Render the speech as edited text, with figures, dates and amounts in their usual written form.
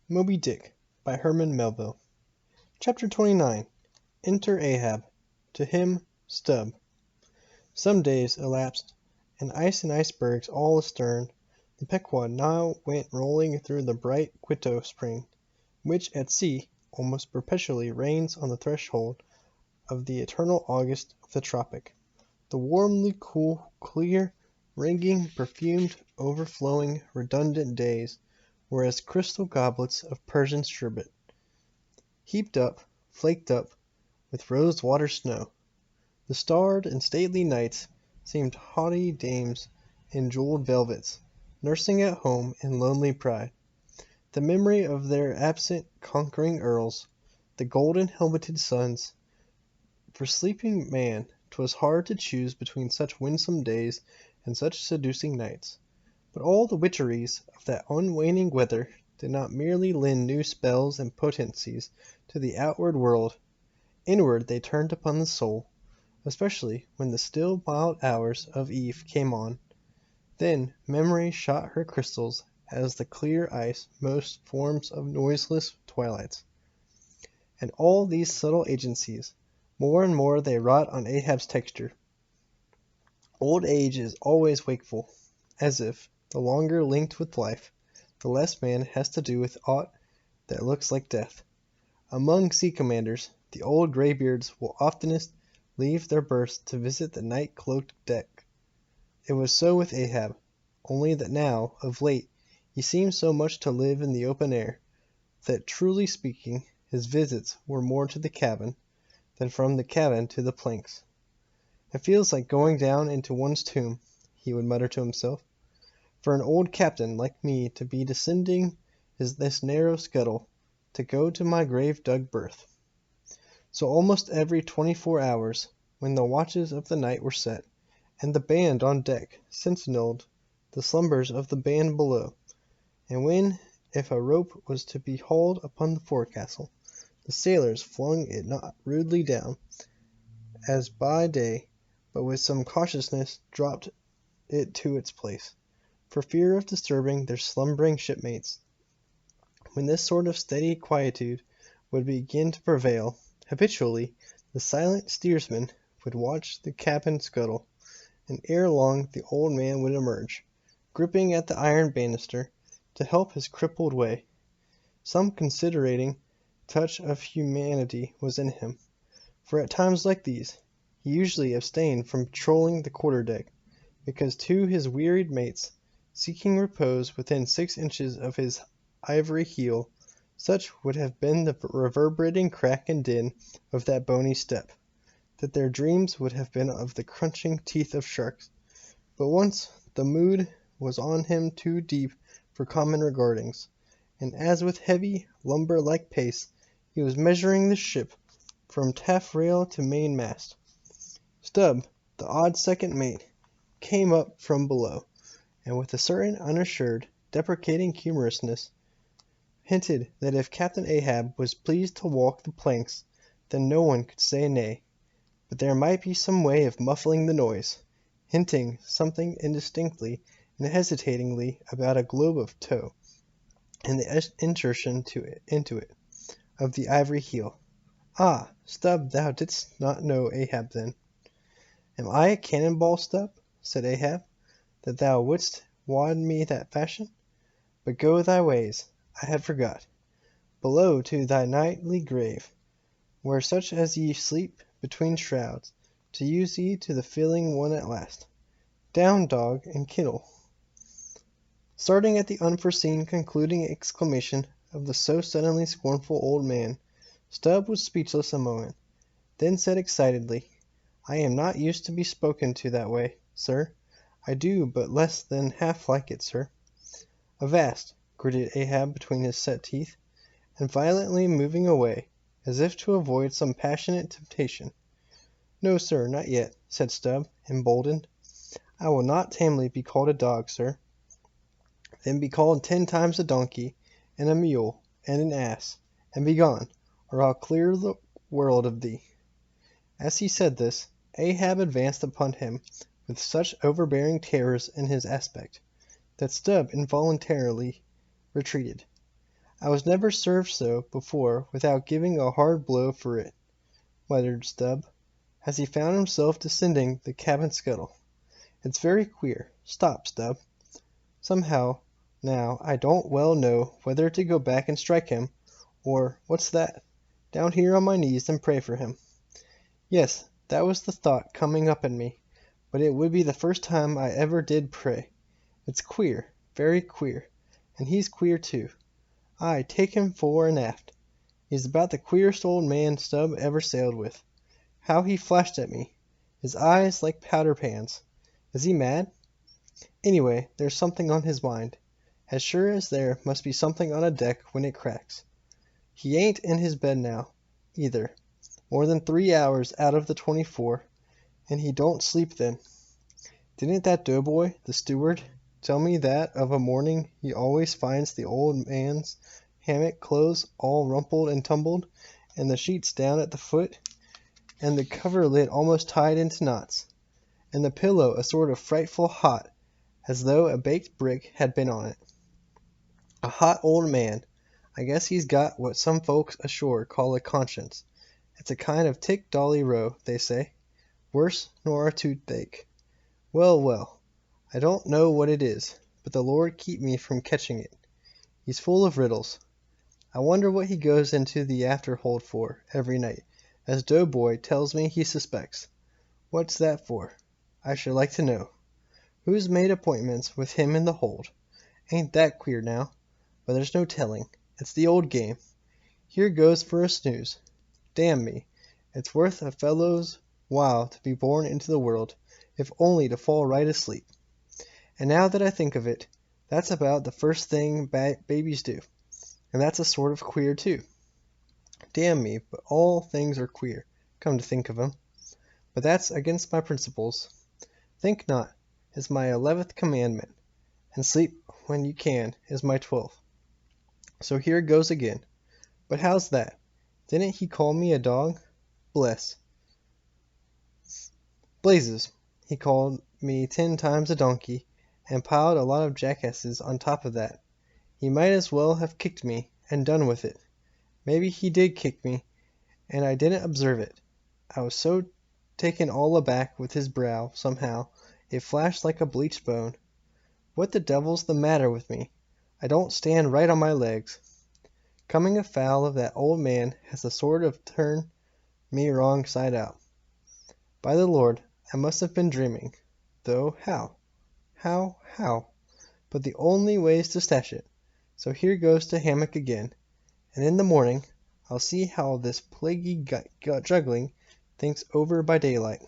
Moby Dick by Herman Melville. Chapter 29. Enter Ahab. To him, Stubb. Some days elapsed, and ice and icebergs all astern. The Pequod now went rolling through the bright Quito spring, which at sea almost perpetually reigns on the threshold of the eternal August of the tropic. The warmly cool, clear, ringing, perfumed, overflowing, redundant days were as crystal goblets of Persian sherbet, heaped up, flaked up, with rose-water snow. The starred and stately nights seemed haughty dames in jewelled velvets, nursing at home in lonely pride the memory of their absent conquering earls, the golden-helmeted suns. For sleeping man 'twas hard to choose between such winsome days and such seducing nights. But all the witcheries of that unwaning weather did not merely lend new spells and potencies to the outward world. Inward they turned upon the soul, especially when the still mild hours of eve came on. Then memory shot her crystals as the clear ice most forms of noiseless twilights. And all these subtle agencies, more and more they wrought on Ahab's texture. Old age is always wakeful, as if, the longer linked with life, the less man has to do with aught that looks like death. Among sea commanders, the old greybeards will oftenest leave their berths to visit the night-cloaked deck. It was so with Ahab, only that now, of late, he seemed so much to live in the open air, that, truly speaking, his visits were more to the cabin, than from the cabin to the planks. "It feels like going down into one's tomb," he would mutter to himself, "for an old captain like me to be descending this narrow scuttle, to go to my grave-dug berth." So almost every 24 hours, when the watches of the night were set, and the band on deck sentineled the slumbers of the band below, and when, if a rope was to be hauled upon the forecastle, the sailors flung it not rudely down, as by day, but with some cautiousness dropped it to its place, for fear of disturbing their slumbering shipmates. When this sort of steady quietude would begin to prevail, habitually the silent steersman would watch the cabin scuttle, and ere long the old man would emerge, gripping at the iron banister, to help his crippled way. Some considerating touch of humanity was in him, for at times like these he usually abstained from patrolling the quarter-deck, because to his wearied mates, seeking repose within 6 inches of his ivory heel, such would have been the reverberating crack and din of that bony step, that their dreams would have been of the crunching teeth of sharks. But once the mood was on him too deep for common regardings, and as with heavy, lumber-like pace he was measuring the ship from taffrail to mainmast, Stubb, the odd second mate, came up from below, and with a certain unassured, deprecating humorousness, hinted that if Captain Ahab was pleased to walk the planks, then no one could say nay, but there might be some way of muffling the noise, hinting something indistinctly and hesitatingly about a globe of tow, and the insertion into it of the ivory heel. "Ah, Stubb, thou didst not know Ahab then." "Am I a cannon-ball, Stubb," said Ahab, "that thou wouldst wad me that fashion? But go thy ways, I had forgot. Below to thy nightly grave, where such as ye sleep between shrouds, to use ye to the filling one at last. Down, dog, and kennel." Starting at the unforeseen concluding exclamation of the so suddenly scornful old man, Stubb was speechless a moment, then said excitedly, "I am not used to be spoken to that way, sir. I do but less than half like it, sir." "Avast!" gritted Ahab between his set teeth, and violently moving away, as if to avoid some passionate temptation. "No, sir, not yet," said Stubb, emboldened. "I will not tamely be called a dog, sir." "Then be called 10 times a donkey, and a mule, and an ass, and begone, or I'll clear the world of thee." As he said this, Ahab advanced upon him with such overbearing terrors in his aspect, that Stubb involuntarily retreated. I was never served so before without giving a hard blow for it," muttered Stubb, as he found himself descending the cabin scuttle. "It's very queer. Stop, Stubb. Somehow, now, I don't well know whether to go back and strike him, or, what's that, down here on my knees and pray for him. Yes, that was the thought coming up in me, but it would be the first time I ever did pray. It's queer, very queer, and he's queer too. Aye, take him fore and aft. He's about the queerest old man Stubb ever sailed with. How he flashed at me! His eyes like powder pans. Is he mad? Anyway, there's something on his mind. As sure as there must be something on a deck when it cracks. He ain't in his bed now, either, more than 3 hours out of the 24, and he don't sleep then. Didn't that doughboy, the steward, tell me that of a morning he always finds the old man's hammock clothes all rumpled and tumbled, and the sheets down at the foot, and the coverlid almost tied into knots, and the pillow a sort of frightful hot, as though a baked brick had been on it. A hot old man. I guess he's got what some folks ashore call a conscience. It's a kind of tick dolly row, they say, worse nor a toothache. Well, well, I don't know what it is, but the Lord keep me from catching it. He's full of riddles. I wonder what he goes into the afterhold for every night, as Doughboy tells me he suspects. What's that for? I should like to know. Who's made appointments with him in the hold? Ain't that queer now? But there's no telling. It's the old game. Here goes for a snooze. Damn me, it's worth a fellow's while to be born into the world, if only to fall right asleep. And now that I think of it, that's about the first thing babies do, and that's a sort of queer too. Damn me, but all things are queer, come to think of 'em. But that's against my principles. Think not is my 11th commandment, and sleep when you can is my 12th. So here goes again. But how's that? Didn't he call me a dog? Blazes! He called me 10 times a donkey, and piled a lot of jackasses on top of that. He might as well have kicked me, and done with it. Maybe he did kick me, and I didn't observe it. I was so taken all aback with his brow, somehow, it flashed like a bleached bone. What the devil's the matter with me? I don't stand right on my legs. Coming afoul of that old man has a sort of turned me wrong side out. By the Lord, I must have been dreaming. Though how? How? But the only way's to stash it. So here goes to hammock again. And in the morning, I'll see how this plaguey juggling thinks over by daylight.